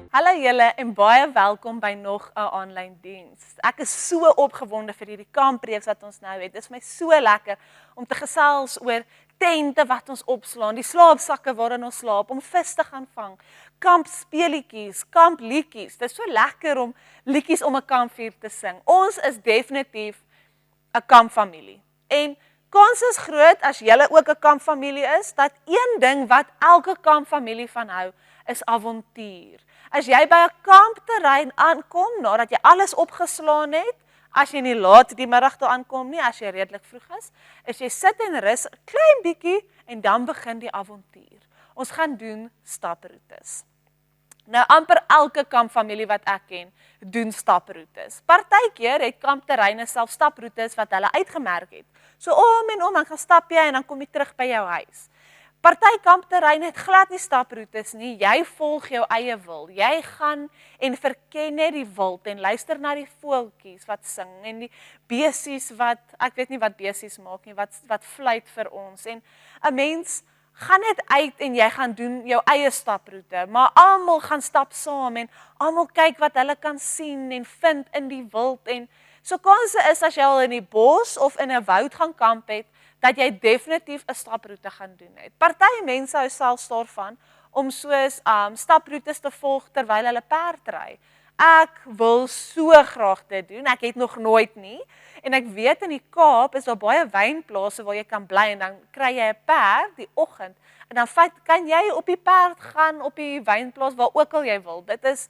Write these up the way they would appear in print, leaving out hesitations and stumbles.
Hallo julle en baie welkom by nog 'n aanlyn diens. Ek is so opgewonde vir hierdie kampreeks wat ons nou het. Dit is vir my so lekker om te gesels oor tente wat ons opslaan, die slaapsakke waarin ons slaap, om vis te gaan vang, kampspeletjies, kampliedjies. Dit is so lekker om liedjies om 'n kampvuur te sing. Ons is definitief 'n kampfamilie. En kans is groot as julle ook 'n kampfamilie is, dat een ding wat elke kampfamilie van hou, is avontuur. As jy by 'n kampterrein aankom, nadat jy alles opgeslaan het, as jy nie laat die middag toe aankom nie, as jy redelik vroeg is jy sit en rus 'n klein bietjie en dan begin die avontuur. Ons gaan doen staproetes. Nou amper elke kampfamilie wat ek ken, doen staproetes. Partykeer het kampterreine self staproetes wat hulle uitgemerk het. So om en om, dan gaan stap jy en dan kom jy terug by jou huis. Party kampterreine het glad nie staproetes nie, jy volg jou eie wil. Jy gaan en verken net die wild en luister na die voeltjies wat sing en die besies wat, ek weet nie wat besies maak nie, wat fluit vir ons. En 'n mens gaan net uit en jy gaan doen jou eie staproete, maar almal gaan stap saam en almal kyk wat hulle kan sien en vind in die wild. En so kanse is as jy al in die bos of in 'n woud gaan kamp het, dat jy definitief 'n staproete gaan doen het. Party mense hou selfs daarvan om soos staproetes te volg terwyl hulle perd ry. Ek wil so graag dit doen. Ek het nog nooit nie. En ek weet in die Kaap is daar baie wynplase waar jy kan bly en dan kry jy 'n perd die oggend en dan kan jy op die perd gaan op die wynplaas waar ook al jy wil. Dit is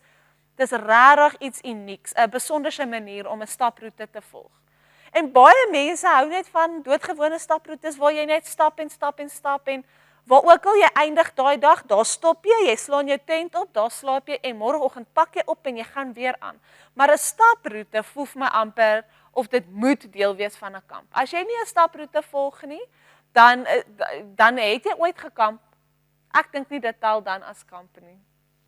regtig iets unieks, 'n besonderse manier om 'n staproete te volg. En baie mense hou net van doodgewone staproetes waar jy net stap en stap en stap en waar ook al jy eindig daai dag, daar stop jy slaan jou tent op, daar slaap jy en môreoggend pak jy op en jy gaan weer aan. Maar 'n staproete voel vir my amper of dit moet deel wees van 'n kamp. As jy nie 'n staproete volg nie, dan het jy ooit gekamp. Ek dink nie dit tel dan as kamp nie.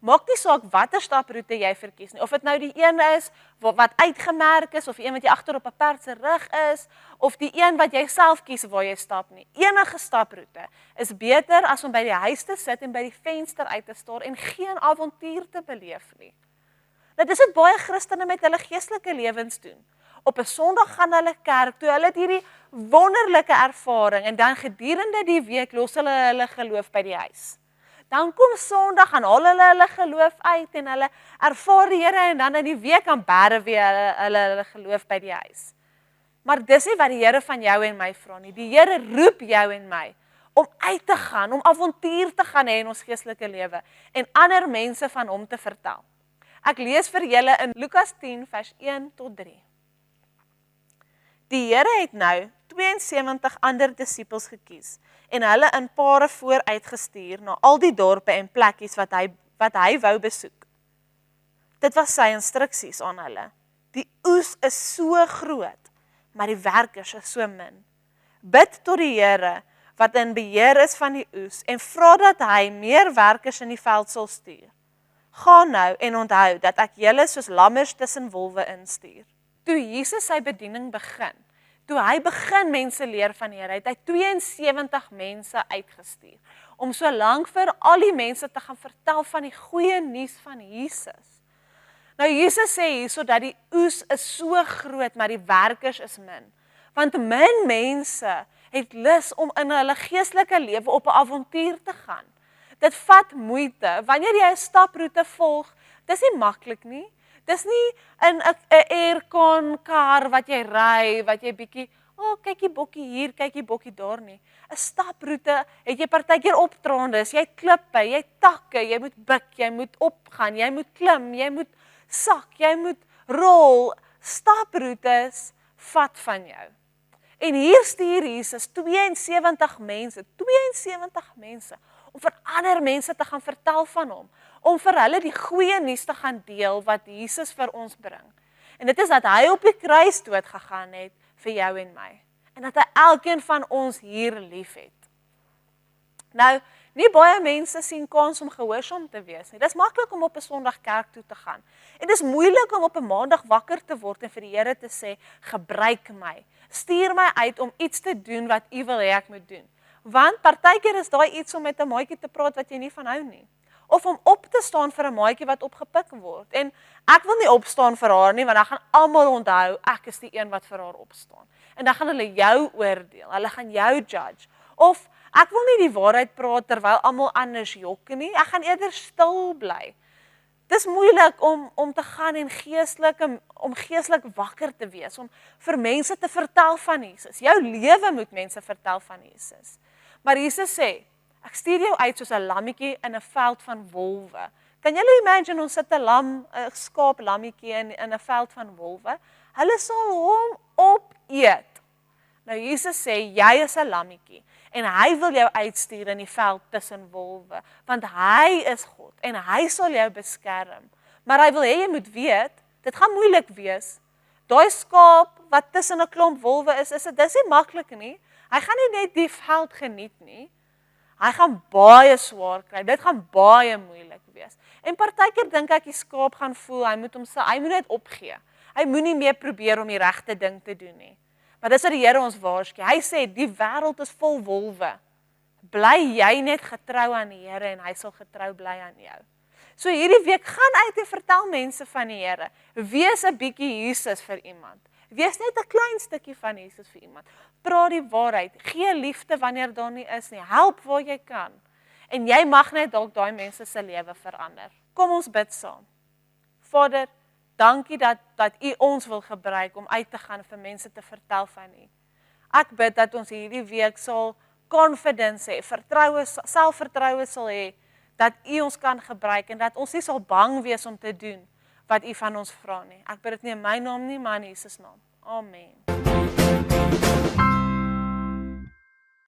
Maak nie saak watter staproete jy verkies nie, of dit nou die een is wat uitgemerk is, of die een wat jy agter op 'n perd se rug is, of die een wat jy self kies waar jy stap nie. Enige staproete is beter as om by die huis te sit en by die venster uit te staar en geen avontuur te beleef nie. Nou dis wat baie Christene met hulle geestelike lewens doen. Op 'n Sondag gaan hulle kerk toe, hulle het hierdie wonderlike ervaring en dan gedurende die week los hulle geloof by die huis. Dan kom Sondag, gaan hulle geloof uit en hulle ervaar die Here en dan in die week aan bære weer hulle geloof by die huis. Maar dis nie wat die Here van jou en my vra nie. Die Here roep jou en my om uit te gaan, om avontuur te gaan hê in ons geestelike lewe en ander mense van hom te vertel. Ek lees vir julle in Lukas 10 vers 1 tot 3. Die Here het nou 72 ander disippels gekies en hulle in pare vooruitgestuur na al die dorpe en plekkies wat hy wou besoek. Dit was sy instruksies aan hulle. Die oes is so groot, maar die werkers is so min. Bid tot die Here wat in beheer is van die oes en vra dat hy meer werkers in die veld sal stuur. Gaan nou en onthou dat ek julle soos lammers tussen wolwe instuur. Toe Jesus sy bediening begin, toe hy begin mense leer van die Here, het hy 72 mense uitgestuur, om so lank vir al die mense te gaan vertel van die goeie nuus van Jesus. Nou Jesus sê hierso dat die oes is so groot, maar die werkers is min. Want min mense het lus om in hulle geestelike lewe op 'n avontuur te gaan. Dit vat moeite. Wanneer jy 'n staproete volg, dis nie maklik nie. Dis nie in 'n aircon kar wat jy ry, wat jy bietjie, kykie bokkie hier, kykie bokkie daar nie. 'n Staproete het jy partykeer optraandes, jy klippe, jy takke, jy moet buig, jy moet opgaan, jy moet klim, jy moet sak, jy moet rol. Staproetes vat van jou. En hier stuur Jesus 72 mense, om vir ander mense te gaan vertel van hom, om vir hulle die goeie nuus te gaan deel wat Jesus vir ons bring. En dit is dat hy op die kruis dood gegaan het vir jou en my, en dat hy elkeen van ons hier lief het. Nou, nie baie mense sien kans om gehoorsaam te wees nie. Dit is maklik om op 'n Sondag kerk toe te gaan. En dit is moeilik om op 'n Maandag wakker te word en vir die Here te sê, gebruik my, stuur my uit om iets te doen wat U wil hê ek moet doen. Want partykeer is daai iets om met 'n maatjie te praat wat jy nie van hou nie. Of om op te te staan vir 'n maatjie wat opgepik word. En ek wil nie opstaan vir haar nie, want dan gaan almal onthou ek is die een wat vir haar opstaan. En dan gaan hulle jou oordeel. Hulle gaan jou judge. Of ek wil nie die waarheid praat terwyl almal anders jok nie. Ek gaan eerder stil bly. Dis moeilik om te gaan en geestelik wakker te wees, om vir mense te vertel van Jesus. Jou lewe moet mense vertel van Jesus. Maar Jesus sê, ek stuur jou uit soos 'n lammetjie in 'n veld van wolwe. Kan julle imagine ons sit 'n skaap lammetjie in 'n veld van wolwe? Hulle sal hom opeet. Nou Jesus sê, jy is 'n lammetjie en hy wil jou uitstuur in die veld tussen wolwe, want hy is God en hy sal jou beskerm. Maar hy wil hê jy moet weet, dit gaan moeilik wees. Daai skaap wat tussen 'n klomp wolwe dis nie maklik nie. Hy gaan nie net die veld geniet nie. Hy gaan baie swaar kry. Dit gaan baie moeilik wees. En partykeer dink ek die skaap gaan voel, hy moet net opgee. Hy moenie meer probeer om die regte ding te doen nie. Maar dis wat die Here ons waarsku. Hy sê die wêreld is vol wolwe. Bly jy net getrou aan die Here en hy sal getrou bly aan jou. So hierdie week gaan uit en vertel mense van die Here. Wees 'n bietjie Jesus vir iemand. Wees net 'n klein stukkie van Jesus vir iemand. Praat die waarheid. Gee liefde wanneer daar nie is nie. Help waar jy kan. En jy mag net dalk daai mense se lewe verander. Kom ons bid saam. Vader, dankie dat U ons wil gebruik om uit te gaan vir mense te vertel van U. Ek bid dat ons hierdie week sal confidence hê, selfvertroue sal hê, dat U ons kan gebruik en dat ons nie sal bang wees om te doen wat U van ons vra nie. Ek bid dit nie in my naam nie, maar in Jesus naam. Amen.